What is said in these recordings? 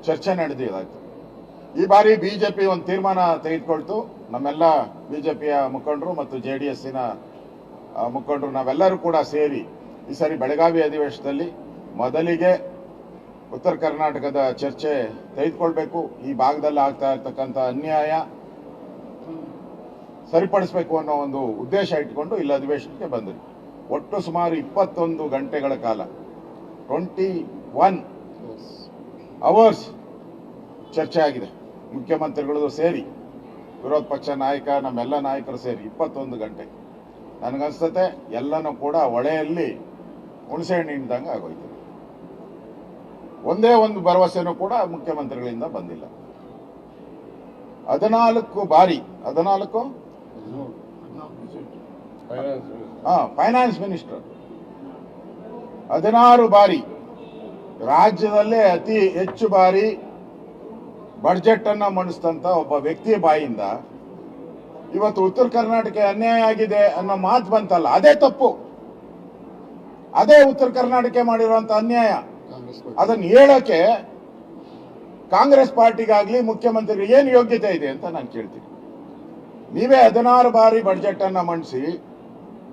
ಚರ್ಚೆ ನಡೆದಿದ್ದಾಯ್ತು. ಈ ಬಾರಿ ಬಿಜೆಪಿ ಒಂದು ತೀರ್ಮಾನ ತೆಗೆದುಕೊಳ್ತು. ನಮ್ಮೆಲ್ಲ ಬಿಜೆಪಿಯ ಮುಖಂಡರು ಮತ್ತು JDSನ ಮುಖಂಡರು ನಾವೆಲ್ಲರೂ ಕೂಡ ಸೇರಿ ಈ ಸಾರಿ ಬೆಳಗಾವಿ ಅಧಿವೇಶನದಲ್ಲಿ ಮೊದಲಿಗೆ ಉತ್ತರ ಕರ್ನಾಟಕದ ಚರ್ಚೆ ತೆಗೆದುಕೊಳ್ಬೇಕು. ಈ ಭಾಗದಲ್ಲಿ ಆಗ್ತಾ ಇರ್ತಕ್ಕಂಥ ಅನ್ಯಾಯ ಸರಿಪಡಿಸಬೇಕು ಅನ್ನೋ ಒಂದು ಉದ್ದೇಶ ಇಟ್ಕೊಂಡು ಇಲ್ಲಿ ಅಧಿವೇಶನಕ್ಕೆ ಬಂದ್ರಿ. ಒಟ್ಟು ಸುಮಾರು 21 ಗಂಟೆಗಳ ಕಾಲ 21 ಅವರ್ಸ್ ಚರ್ಚೆ ಆಗಿದೆ. ಮುಖ್ಯಮಂತ್ರಿಗಳು ಸೇರಿ, ವಿರೋಧ ಪಕ್ಷ ನಾಯಕ, ನಮ್ಮೆಲ್ಲ ನಾಯಕರು ಸೇರಿ 21 ಗಂಟೆ. ನನಗನ್ಸುತ್ತೆ ಎಲ್ಲನೂ ಕೂಡ ಹೊಳೆಯಲ್ಲಿ ಹುಣಸೆ ಹಣ್ಣು ಹಿಂಡ್ದಂಗೆ ಆಗೋಯ್ತು. ಒಂದೇ ಒಂದು ಭರವಸೆನೂ ಕೂಡ ಮುಖ್ಯಮಂತ್ರಿಗಳಿಂದ ಬಂದಿಲ್ಲ. 14 ಬಾರಿ ಫೈನಾನ್ಸ್ ಮಿನಿಸ್ಟರ್ 16 ಬಾರಿ ರಾಜ್ಯದಲ್ಲೇ ಅತಿ ಹೆಚ್ಚು ಬಾರಿ ಬಡ್ಜೆಟ್ ಅನ್ನ ಮಂಡಿಸಿದಂತ ಒಬ್ಬ ವ್ಯಕ್ತಿಯ ಬಾಯಿಂದ ಇವತ್ತು ಉತ್ತರ ಕರ್ನಾಟಕ ಅನ್ಯಾಯ ಆಗಿದೆ ಅನ್ನೋ ಮಾತು ಬಂತಲ್ಲ, ಅದೇ ತಪ್ಪು. ಅದೇ ಉತ್ತರ ಕರ್ನಾಟಕ ಮಾಡಿರುವಂತ ಅನ್ಯಾಯ. ಅದನ್ನು ಹೇಳೋಕೆ ಕಾಂಗ್ರೆಸ್ ಪಾರ್ಟಿಗಾಗ್ಲಿ ಮುಖ್ಯಮಂತ್ರಿಗೆ ಏನು ಯೋಗ್ಯತೆ ಇದೆ ಅಂತ ನಾನು ಕೇಳ್ತೀನಿ. ನೀವೇ 16 ಬಾರಿ ಬಡ್ಜೆಟ್ ಅನ್ನ ಮಂಡಿಸಿ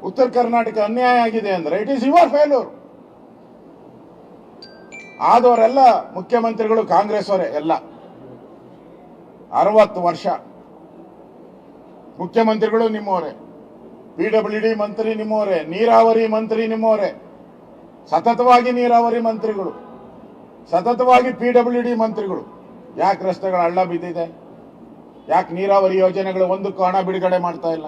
ಉತ್ತರ ಕರ್ನಾಟಕ ಅನ್ಯಾಯ ಆಗಿದೆ ಅಂದ್ರೆ ಇಟ್ ಈಸ್ ಯುವರ್ ಫೇಲ್ಯೂರ್. ಆದವರೆಲ್ಲ ಮುಖ್ಯಮಂತ್ರಿಗಳು ಕಾಂಗ್ರೆಸ್ ಅವರೇ ಎಲ್ಲ. 60 ವರ್ಷ ಮುಖ್ಯಮಂತ್ರಿಗಳು ನಿಮ್ಮವರೇ, PWD ಮಂತ್ರಿ ನಿಮ್ಮವರೇ, ನೀರಾವರಿ ಮಂತ್ರಿ ನಿಮ್ಮವರೇ, ಸತತವಾಗಿ ನೀರಾವರಿ ಮಂತ್ರಿಗಳು, ಸತತವಾಗಿ PWD ಮಂತ್ರಿಗಳು. ಯಾಕೆ ರಸ್ತೆಗಳ ಹಳ್ಳ ಬಿದ್ದಿದೆ? ಯಾಕೆ ನೀರಾವರಿ ಯೋಜನೆಗಳು ಒಂದಕ್ಕೂ ಹಣ ಬಿಡುಗಡೆ ಮಾಡ್ತಾ ಇಲ್ಲ?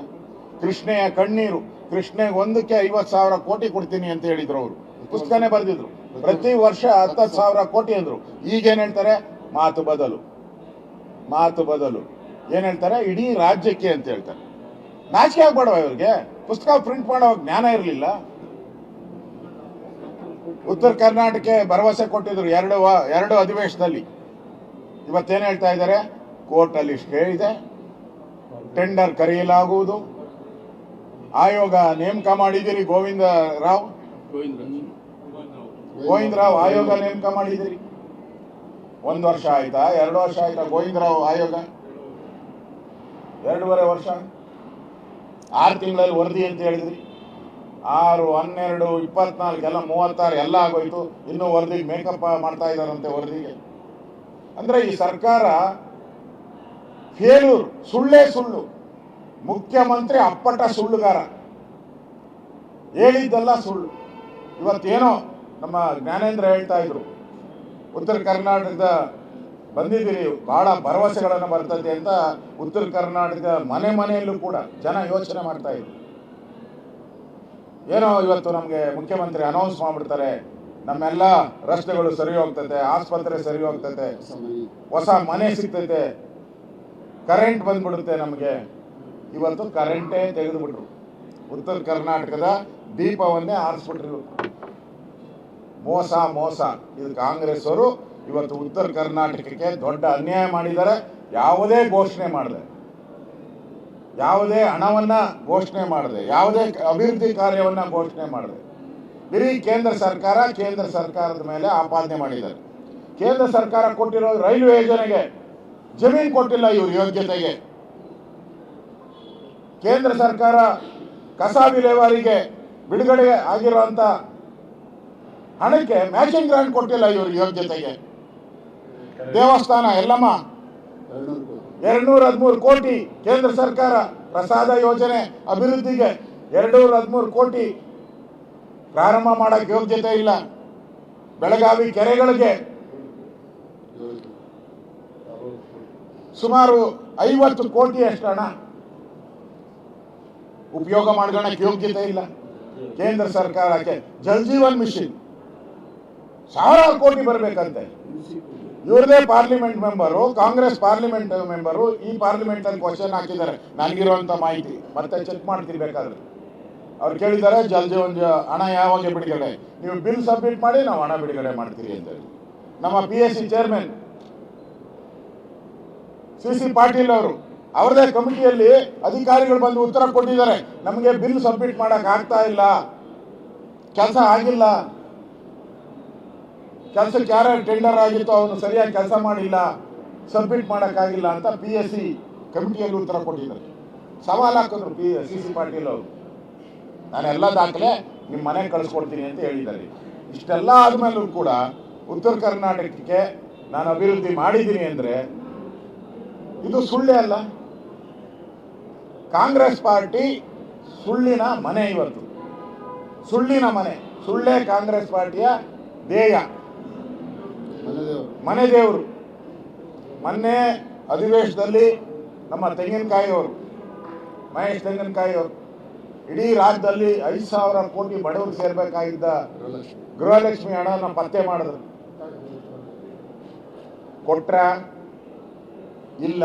ಕೃಷ್ಣೆಯ ಕಣ್ಣೀರು, ಕೃಷ್ಣೆಗೆ ಒಂದಕ್ಕೆ 50,000 ಕೋಟಿ ಕೊಡ್ತೀನಿ ಅಂತ ಹೇಳಿದ್ರು. ಅವರು ಪುಸ್ತಕನೇ ಬರೆದಿದ್ರು. ಪ್ರತಿ ವರ್ಷ 10,000 ಕೋಟಿ ಅಂದ್ರು. ಈಗೇನ್ ಹೇಳ್ತಾರೆ? ಮಾತು ಬದಲು ಏನ್ ಹೇಳ್ತಾರೆ? ಇಡೀ ರಾಜ್ಯಕ್ಕೆ ಅಂತ ಹೇಳ್ತಾರೆ. ನಾಚಿಕೆ ಆಗ್ಬೇಡವ ಇವ್ರಿಗೆ? ಪುಸ್ತಕ ಪ್ರಿಂಟ್ ಮಾಡೋ ಜ್ಞಾನ ಇರಲಿಲ್ಲ. ಉತ್ತರ ಕರ್ನಾಟಕ ಭರವಸೆ ಕೊಟ್ಟಿದ್ರು ಎರಡು ಅಧಿವೇಶನದಲ್ಲಿ. ಇವತ್ತೇನ್ ಹೇಳ್ತಾ ಇದ್ದಾರೆ? ಕೋರ್ಟ್ ಅಲ್ಲಿ ಸ್ಟೇ ಇದೆ, ಟೆಂಡರ್ ಕರೆಯಲಾಗುವುದು, ಆಯೋಗ ನೇಮಕ ಮಾಡಿದಿರಿ. ಗೋವಿಂದ ರಾವ್ ಆಯೋಗ ನೇಮಕ ಮಾಡಿದಿರಿ. 1 ವರ್ಷ ಆಯ್ತಾ? 2 ವರ್ಷ ಆಯ್ತಾ? ಗೋವಿಂದರಾವ್ ಆಯೋಗ 2.5 ವರ್ಷ. 6 ತಿಂಗಳಲ್ಲಿ ವರದಿ ಅಂತ ಹೇಳಿದ್ರಿ. 6, 12, 24 ಎಲ್ಲ 36 ಎಲ್ಲ ಆಗೋಯ್ತು. ಇನ್ನೂ ವರದಿ ಮೇಕಪ್ ಮಾಡ್ತಾ ಇದ್ದಾರಂತೆ ವರದಿಗೆ. ಅಂದ್ರೆ ಈ ಸರ್ಕಾರ ಫೇಲ್ಯೂರ್. ಸುಳ್ಳೇ ಸುಳ್ಳು. ಮುಖ್ಯಮಂತ್ರಿ ಅಪ್ಪಟ ಸುಳ್ಳುಗಾರ. ಹೇಳಿದ್ದೆಲ್ಲ ಸುಳ್ಳು. ಇವತ್ತೇನೋ ನಮ್ಮ ಜ್ಞಾನೇಂದ್ರ ಹೇಳ್ತಾ ಇದ್ರು, ಉತ್ತರ ಕರ್ನಾಟಕದ ಬಂದಿದ್ದೀರಿ, ಬಹಳ ಭರವಸೆಗಳನ್ನು ಬರ್ತದೆ ಅಂತ. ಉತ್ತರ ಕರ್ನಾಟಕದ ಮನೆಯಲ್ಲೂ ಕೂಡ ಜನ ಯೋಚನೆ ಮಾಡ್ತಾ ಇದ್ರು. ಏನೋ ಇವತ್ತು ನಮಗೆ ಮುಖ್ಯಮಂತ್ರಿ ಅನೌನ್ಸ್ ಮಾಡ್ಬಿಡ್ತಾರೆ, ನಮ್ಮೆಲ್ಲ ರಸ್ತೆಗಳು ಸರಿ ಹೋಗ್ತದೆ, ಆಸ್ಪತ್ರೆ ಸರಿ ಹೋಗ್ತದೆ, ಹೊಸ ಮನೆ ಸಿಗ್ತೈತೆ, ಕರೆಂಟ್ ಬಂದ್ಬಿಡುತ್ತೆ ನಮಗೆ. ಇವತ್ತು ಕರೆಂಟೇ ತೆಗೆದುಬಿಟ್ರು. ಉತ್ತರ ಕರ್ನಾಟಕದ ದೀಪವನ್ನೇ ಆರಿಸ್ಬಿಟ್ರು. ಮೋಸ. ಇದು ಕಾಂಗ್ರೆಸ್ ಅವರು ಇವತ್ತು ಉತ್ತರ ಕರ್ನಾಟಕಕ್ಕೆ ದೊಡ್ಡ ಅನ್ಯಾಯ ಮಾಡಿದ್ದಾರೆ. ಯಾವುದೇ ಘೋಷಣೆ ಮಾಡದೆ, ಯಾವುದೇ ಹಣವನ್ನ ಘೋಷಣೆ ಮಾಡದೆ, ಯಾವುದೇ ಅಭಿವೃದ್ಧಿ ಕಾರ್ಯವನ್ನ ಘೋಷಣೆ ಮಾಡದೆ, ಬರೀ ಕೇಂದ್ರ ಸರ್ಕಾರದ ಮೇಲೆ ಆಪಾದನೆ ಮಾಡಿದ್ದಾರೆ. ಕೇಂದ್ರ ಸರ್ಕಾರ ಕೊಟ್ಟಿರೋ ರೈಲ್ವೆ ಯೋಜನೆಗೆ ಜಮೀನು ಕೊಟ್ಟಿಲ್ಲ ಇವ್ರ ಯೋಗ್ಯತೆಗೆ. ಕೇಂದ್ರ ಸರ್ಕಾರ ಕಸ ವಿಲೇವಾರಿಗೆ ಬಿಡುಗಡೆ ಆಗಿರುವಂತ ಹಣಕ್ಕೆ ಮ್ಯಾಚಿಂಗ್ ಗ್ರಾಂಟ್ ಕೊಟ್ಟಿಲ್ಲ ಇವ್ರ ಯೋಗ್ಯತೆಗೆ. ದೇವಸ್ಥಾನ ಎಲ್ಲಮ್ಮ 213 ಕೋಟಿ ಕೇಂದ್ರ ಸರ್ಕಾರ ಪ್ರಸಾದ ಯೋಜನೆ ಅಭಿವೃದ್ಧಿಗೆ 213 ಕೋಟಿ ಪ್ರಾರಂಭ ಮಾಡಕ್ಕೆ ಯೋಗ್ಯತೆ ಇಲ್ಲ. ಬೆಳಗಾವಿ ಕೆರೆಗಳಿಗೆ ಸುಮಾರು 50 ಕೋಟಿ ಅಷ್ಟು ಹಣ ಉಪಯೋಗ ಮಾಡ್ಕೊಳ್ಳೋಕೆ ಯೋಗ್ಯತೆ ಇಲ್ಲ ಕೇಂದ್ರ ಸರ್ಕಾರಕ್ಕೆ. ಜಲ್ ಜೀವನ್ ಮಿಷನ್ 1000 ಕೋಟಿ ಬರಬೇಕಂತೆ. ಇವ್ರದೇ parliament member, Congress parliament member. ಈ ಪಾರ್ಲಿಮೆಂಟ್ ಅಲ್ಲಿ ಕ್ವಶನ್ ಹಾಕಿದ್ದಾರೆ, ನನಗಿರುವಂತ ಮಾಹಿತಿ ಮತ್ತೆ ಚೆಕ್ ಮಾಡ್ತೀನಿ ಬೇಕಾದ್ರೆ. ಅವ್ರು ಕೇಳಿದ್ದಾರೆ ಜಲ್ ಜೀವನ್ ಹಣ ಯಾವಾಗ ಬಿಡುಗಡೆ, ನೀವು ಬಿಲ್ ಸಬ್ಮಿಟ್ ಮಾಡಿ ನಾವು ಹಣ ಬಿಡುಗಡೆ ಮಾಡ್ತೀವಿ ಅಂತ ಹೇಳಿ. ನಮ್ಮ PSC ಚೇರ್ಮನ್ CC ಪಾಟೀಲ್ ಅವರು ಅವರದೇ ಕಮಿಟಿಯಲ್ಲಿ ಅಧಿಕಾರಿಗಳು ಬಂದು ಉತ್ತರ ಕೊಟ್ಟಿದ್ದಾರೆ, ನಮಗೆ ಬಿಲ್ ಸಬ್ಮಿಟ್ ಮಾಡಕ್ ಆಗ್ತಾ ಇಲ್ಲ, ಕೆಲಸ ಆಗಿಲ್ಲ. ಕೆಲಸಕ್ಕೆ ಯಾರು ಟೆಂಡರ್ ಆಗಿತ್ತು ಅವನು ಸರಿಯಾಗಿ ಕೆಲಸ ಮಾಡಿಲ್ಲ, ಸಬ್ಮಿಟ್ ಮಾಡೋಕ್ಕಾಗಿಲ್ಲ ಅಂತ PSC ಕಮಿಟಿಯಲ್ಲಿ ಉತ್ತರ ಕೊಟ್ಟಿದ್ದಾರೆ. ಸವಾಲು ಹಾಕಿದ್ರು CC ಪಾಟೀಲ್ ಅವರು. ನಾನೆಲ್ಲ ದಾಖಲೆ ನಿಮ್ಮ ಮನೆಗೆ ಕಳಿಸ್ಕೊಡ್ತೀನಿ ಅಂತ ಹೇಳಿದ್ದಾರೆ. ಇಷ್ಟೆಲ್ಲ ಆದ್ಮೇಲೂ ಕೂಡ ಉತ್ತರ ಕರ್ನಾಟಕಕ್ಕೆ ನಾನು ಅಭಿವೃದ್ಧಿ ಮಾಡಿದ್ದೀನಿ ಅಂದ್ರೆ ಇದು ಸುಳ್ಳೇ ಅಲ್ಲ. ಕಾಂಗ್ರೆಸ್ ಪಾರ್ಟಿ ಸುಳ್ಳಿನ ಮನೆ, ಇವತ್ತು ಸುಳ್ಳಿನ ಮನೆ, ಸುಳ್ಳೇ ಕಾಂಗ್ರೆಸ್ ಪಾರ್ಟಿಯ ಧ್ಯೇಯ, ಮನೆ ದೇವರು. ಮೊನ್ನೆ ಅಧಿವೇಶನದಲ್ಲಿ ನಮ್ಮ ತೆಂಗಿನಕಾಯಿ ಅವರು, ಮಹೇಶ್ ತೆಂಗಿನಕಾಯಿ ಅವರು, ಇಡೀ ರಾಜ್ಯದಲ್ಲಿ 5,000 ಕೋಟಿ ಬಡವರು ಸೇರ್ಬೇಕಾಗಿದ್ದ ಗೃಹಲಕ್ಷ್ಮಿ ಹಣನ ಪತ್ತೆ ಮಾಡಿದ್ರು. ಕೊಟ್ರ ಇಲ್ಲ.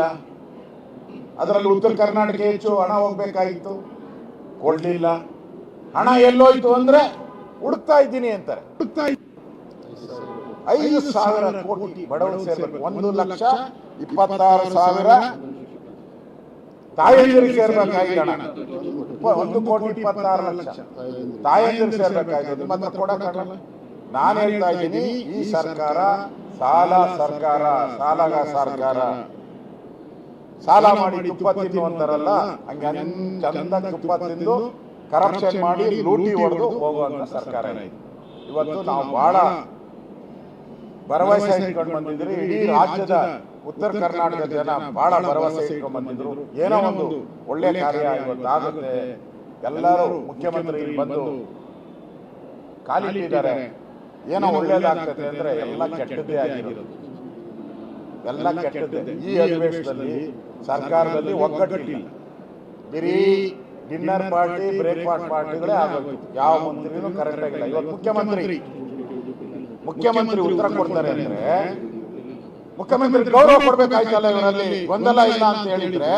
ಅದರಲ್ಲಿ ಉತ್ತರ ಕರ್ನಾಟಕ ಹೆಚ್ಚು ಹಣ ಹೋಗ್ಬೇಕಾಗಿತ್ತು, ಕೊಡ್ಲಿಲ್ಲ. ಹಣ ಎಲ್ಲೋಯ್ತು ಅಂದ್ರೆ ಹುಡುಕ್ತಾ ಇದ್ದೀನಿ ಅಂತಾರೆ. 5,000 ಕೋಟಿ ಬಡವರು ಸೇರ್ಬೇಕು. 1,26,000 ತಾಯಂದಿರಿಗೆ ಸೇರ್ಬೇಕಾಗಿದೆ ಹಣ. 1,26,00,000 ತಾಯಂದಿರಿಗೆ ಸೇರ್ಬೇಕಾಗಿದೆ. ಮತ್ತೆ ಕೊಡಕ್ಕಾಗಲ್ಲ. ನಾನು ಹೇಳ್ತಾ ಇದ್ದೀನಿ, ಈ ಸರ್ಕಾರ ಸಾಲ ಸರ್ಕಾರ, ಸಾಲಗ ಸರ್ಕಾರ. ಸಾಲ ಮಾಡಿ ತುಪ್ಪ ತಿನ್ನು ಅಂತಾರಲ್ಲ, ಹಂಗೆ ಚಂದ ತುಪ್ಪ ತಿಂದು ಕರಪ್ಷನ್ ಮಾಡಿ ಲೂಟಿ ಹೊಡೆದು ಹೋಗುವಂತ ಸರ್ಕಾರ ಇದೆ. ಇವತ್ತು ನಾವು ಬಹಳ ಭರವಸೆ ಇಟ್ಕೊಂಡು ಬಂದಿದ್ರಿ. ಇಡೀ ರಾಜ್ಯದ ಉತ್ತರ ಕರ್ನಾಟಕದ ಜನ ಬಹಳ ಭರವಸೆ ಇಟ್ಕೊಂಡು ಬಂದಿದ್ರು. ಏನೋ ಒಂದು ಒಳ್ಳೆ ಕಾರ್ಯ ಇವತ್ತಾಗುತ್ತೆ. ಎಲ್ಲರೂ ಮುಖ್ಯಮಂತ್ರಿ ಬಂದು ಕಾಲಿಟ್ಟಿದ್ದಾರೆ. ಏನೋ ಒಳ್ಳೇದಾಗ್ತದೆ ಅಂದ್ರೆ ಎಲ್ಲ ಕೆಟ್ಟದ್ದೇ ಆಗಿರೋದು, ಎಲ್ಲ ಕೆಟ್ಟದ್ದೇ. ಈ ಅಧಿವೇಶನದಲ್ಲಿ ಸರ್ಕಾರದಲ್ಲಿ ಒಗ್ಗಟ್ಟಿಲ್ಲ. ಬರೀ ಡಿನ್ನರ್ ಪಾರ್ಟಿ, ಬ್ರೇಕ್ಫಾಸ್ಟ್ ಪಾರ್ಟಿಗಳೇ ಆಗೋದು. ಯಾವ ಮಂತ್ರಿನೂ ಕರೆಕ್ಟ್ ಆಗಿಲ್ಲ. ಇವತ್ತು ಮುಖ್ಯಮಂತ್ರಿ ಉತ್ತರ ಕೊಡ್ತಾರೆ ಅಂದ್ರೆ ಮುಖ್ಯಮಂತ್ರಿ ಗೌರವ ಕೊಡ್ಬೇಕಾಯ್ತಲ್ಲ. ಇವರಲ್ಲಿ ಗೊಂದಲ ಇಲ್ಲ ಅಂತ ಹೇಳಿದ್ರೆ,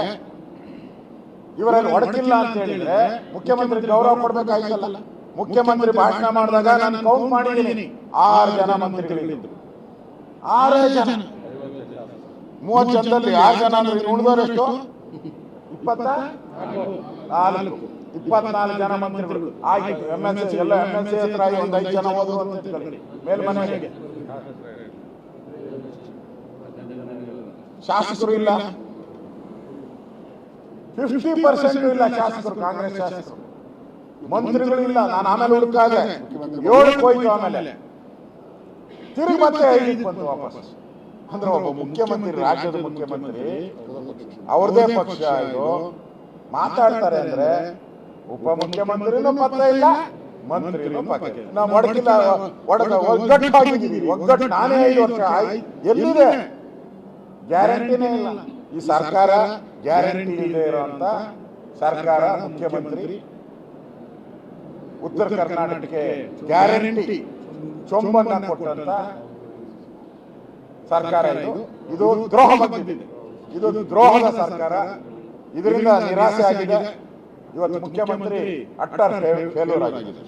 ಇವರಲ್ಲಿ ಒಡಕಿಲ್ಲ ಅಂತ ಹೇಳಿದ್ರೆ ಮುಖ್ಯಮಂತ್ರಿ ಗೌರವ ಕೊಡ್ಬೇಕಾಯ್ತಲ್ಲ. ಮುಖ್ಯಮಂತ್ರಿ ಭಾಷಣ ಮಾಡಿದಾಗ ನಾನು ಕೌಂಟ್ ಮಾಡಿದ್ದೀನಿ, 6 ಜನ ಮಂತ್ರಿಗಳಿದ್ರು. 6 ಜನ 30 ಜನದಲ್ಲಿ 6 ಜನ ಅಂದ್ರೆ ಉಳಿದವರೆಷ್ಟು? 24 ಜನ ಮಂತ್ರಿಗಳು. ಆಯ್ತು, MLC ಎಲ್ಲ MLC ಹತ್ರ ಒಂದು 5 ಜನ ಹೋದ್ರು ಅಂತ ಮೇಲ್ಮನೆಗೆ. ಶಾಸಕರು ಇಲ್ಲ, 50% ಇಲ್ಲ ಶಾಸಕರು, ಕಾಂಗ್ರೆಸ್ ಶಾಸಕರು. ಮಂತ್ರಿಗಳು ಇಲ್ಲ. ನಾನು ಆಮೇಲೆ ಹುಡುಕಾದೆ, 7ಕ್ಕೆ ಹೋಯ್ತು. ಆಮೇಲೆ ತಿರುಗಿ ಮತ್ತೆ 5ಕ್ಕೆ ಬಂತು ವಾಪಸ್. ಅಂದ್ರೆ ಒಬ್ಬ ಮುಖ್ಯಮಂತ್ರಿ, ರಾಜ್ಯದ ಮುಖ್ಯಮಂತ್ರಿ, ಅವ್ರದೇ ಪಕ್ಷ ಇದು ಮಾತಾಡ್ತಾರೆ ಅಂದ್ರೆ ಉಪಮುಖ್ಯಮಂತ್ರಿನೂ ಪತ್ತ ಇಲ್ಲ, ಮಂತ್ರಿನೂ ಪತ್ತ ಇಲ್ಲ. ನಾವು ಒಡಕಿಲ್ಲ, ಒಗ್ಗಟ್ಟಾಗಿದ್ದೀವಿ. ಒಗ್ಗಟ್ಟು ನಾನೇ 5 ವರ್ಷ ಎಲ್ಲಿದೆ? ಗ್ಯಾರಂಟಿನೇ ಇಲ್ಲ. ಈ ಸರ್ಕಾರ ಗ್ಯಾರಂಟಿ ಇಲ್ಲದೆ ಇರುವಂತ ಸರ್ಕಾರ. ಮುಖ್ಯಮಂತ್ರಿ ಉತ್ತರ ಕರ್ನಾಟಕಕ್ಕೆ ಗ್ಯಾರಂಟಿ ಚೊಂಬನ್ನ ಕೊಟ್ಟಂತ ಸರ್ಕಾರ ಇದು ದ್ರೋಹ ಬಂದಿದೆ. ಇದು ದ್ರೋಹದ ಸರ್ಕಾರ. ಇದರಿಂದ ನಿರಾಸೆ ಆಗಿದೆ. ಇವತ್ತು ಮುಖ್ಯಮಂತ್ರಿ ಅಟ್ಟರ್ ಫೇಲ್ಯೂರ್ ಆಗಿದೆ.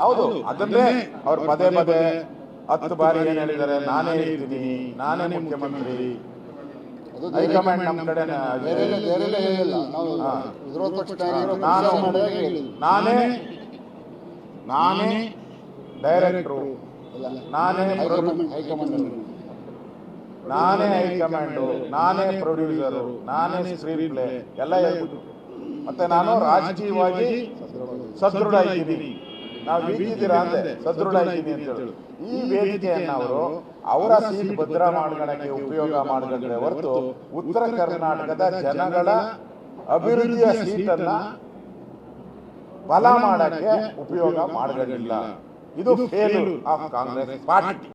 ಹೌದು, ಅದನ್ನೇ ಅವ್ರು ಪದೇ 10 ಬಾರಿ ಏನ್ ಹೇಳಿದ್ದಾರೆ, ನಾನೇ ಇರ್ತೀನಿ, ನಾನೇ ಮುಖ್ಯಮಂತ್ರಿ. ಹೈಕಮಾಂಡ್ ನಮ್ಮ ಕಡೆ ನಾನೇ ಡೈರೆಕ್ಟ್ರು, ನಾನೇ ಹೈಕಮಾಂಡು, ನಾನೇ ಪ್ರೊಡ್ಯೂಸರು, ನಾನೇ ಸ್ಕ್ರೀನ್ ಪ್ಲೇ ಎಲ್ಲ ಹೇಳ್ಬಿಟ್ಟು. ಮತ್ತೆ ನಾನು ರಾಜಕೀಯವಾಗಿ ಸದೃಢ ಇದ್ದೀನಿ. ನಾವು ಬೀಗಿದ್ದೀರಾ ಅಂದೆ, ಸದೃಢ ಇದ್ದೀನಿ ಅಂತ ಹೇಳಿ ಈ ವೇದಿಕೆಯನ್ನು ಅವರ ಸೀಟ್ ಭದ್ರ ಮಾಡ್ಕೊಳ್ಳಕ್ಕೆ ಉಪಯೋಗ ಮಾಡಿದ್ರೆ ಹೊರತು ಉತ್ತರ ಕರ್ನಾಟಕದ ಜನಗಳ ಅಭಿವೃದ್ಧಿಯ ಸೀಟನ್ನ ಬಲ ಮಾಡಕ್ಕೆ ಉಪಯೋಗ ಮಾಡಲಿಲ್ಲ. ಇದು ಫೇಲ್ಯೂರ್ ಆಫ್ ಕಾಂಗ್ರೆಸ್ ಪಾರ್ಟಿ.